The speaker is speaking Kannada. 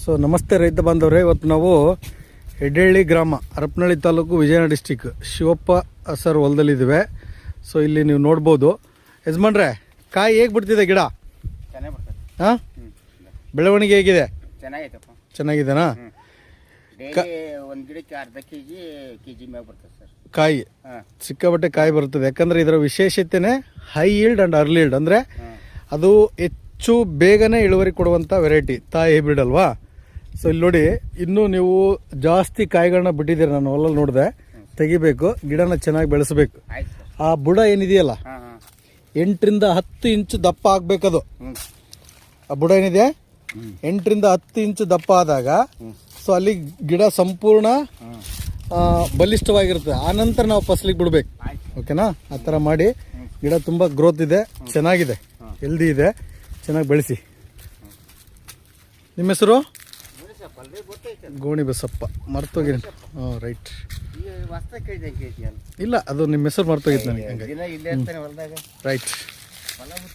ಸೊ ನಮಸ್ತೆ ರೈತ ಬಾಂಧವರೇ, ಇವತ್ತು ನಾವು ಹೆಡ್ಡಳ್ಳಿ ಗ್ರಾಮ, ಹರಪನಹಳ್ಳಿ ತಾಲೂಕು, ವಿಜಯನಗರ ಡಿಸ್ಟಿಕ್, ಶಿವಪ್ಪ ಸರ್ ಹೊಲದಲ್ಲಿದ್ದೀವಿ. ಸೊ ಇಲ್ಲಿ ನೀವು ನೋಡ್ಬೋದು ಯಜಮಾನ್ರೆ, ಕಾಯಿ ಹೇಗೆ ಬಿಡ್ತಿದೆ ಗಿಡ? ಹಾಂ, ಬೆಳವಣಿಗೆ ಹೇಗಿದೆ? ಚೆನ್ನಾಗಿದೆನಾ? ಒಂದು ಗಿಡಕ್ಕೆ ಅರ್ಧ ಕೆಜಿ ಮೇಲೆ ಬರ್ತದೆ ಸರ್ ಕಾಯಿ. ಸಿಕ್ಕಾಪಟ್ಟೆ ಕಾಯಿ ಬರ್ತದೆ. ಯಾಕಂದರೆ ಇದರ ವಿಶೇಷತೆನೇ high yield and early yield, ಅಂದರೆ ಅದು ಹೆಚ್ಚು ಬೇಗನೆ ಇಳುವರಿ ಕೊಡುವಂಥ ವೆರೈಟಿ ತಾಯಿ ಹೈಬ್ರಿಡ್ ಅಲ್ವಾ. ಸೊ ಇಲ್ಲಿ ನೋಡಿ, ಇನ್ನೂ ನೀವು ಜಾಸ್ತಿ ಕಾಯಿಗಳನ್ನ ಬಿಟ್ಟಿದ್ದೀರಿ. ನಾನು ಹೊಲಲ್ಲಿ ನೋಡಿದೆ, ತೆಗಿಬೇಕು, ಗಿಡನ ಚೆನ್ನಾಗಿ ಬೆಳೆಸಬೇಕು. ಆ ಬುಡ ಏನಿದೆಯಲ್ಲ, 8 ರಿಂದ 10 ಇಂಚು ದಪ್ಪ ಆಗಬೇಕದು. ಆ ಬುಡ ಏನಿದೆ 8 ರಿಂದ 10 ಇಂಚು ದಪ್ಪ ಆದಾಗ ಸೊ ಅಲ್ಲಿ ಗಿಡ ಸಂಪೂರ್ಣ ಬಲಿಷ್ಠವಾಗಿರುತ್ತೆ. ಆನಂತರ ನಾವು ಫಸಲಿಗೆ ಬಿಡ್ಬೇಕು. ಓಕೆನಾ? ಆ ಥರ ಮಾಡಿ ಗಿಡ ತುಂಬ ಗ್ರೋತ್ ಇದೆ, ಚೆನ್ನಾಗಿದೆ, ಹೆಲ್ದಿ ಇದೆ, ಚೆನ್ನಾಗಿ ಬೆಳೆಸಿ. ನಿಮ್ಮ ಹೆಸರು? ಗೋಣಿ ಬಸಪ್ಪ. ಮರ್ತೋಗಿರಿ. ಹಾಂ, ರೈಟ್. ಇಲ್ಲ, ಅದು ನಿಮ್ಮ ಹೆಸರು ಮರ್ತೋಗಿತ್ತು ನನಗೆ. ಹಂಗಾಗಿ ರೈಟ್.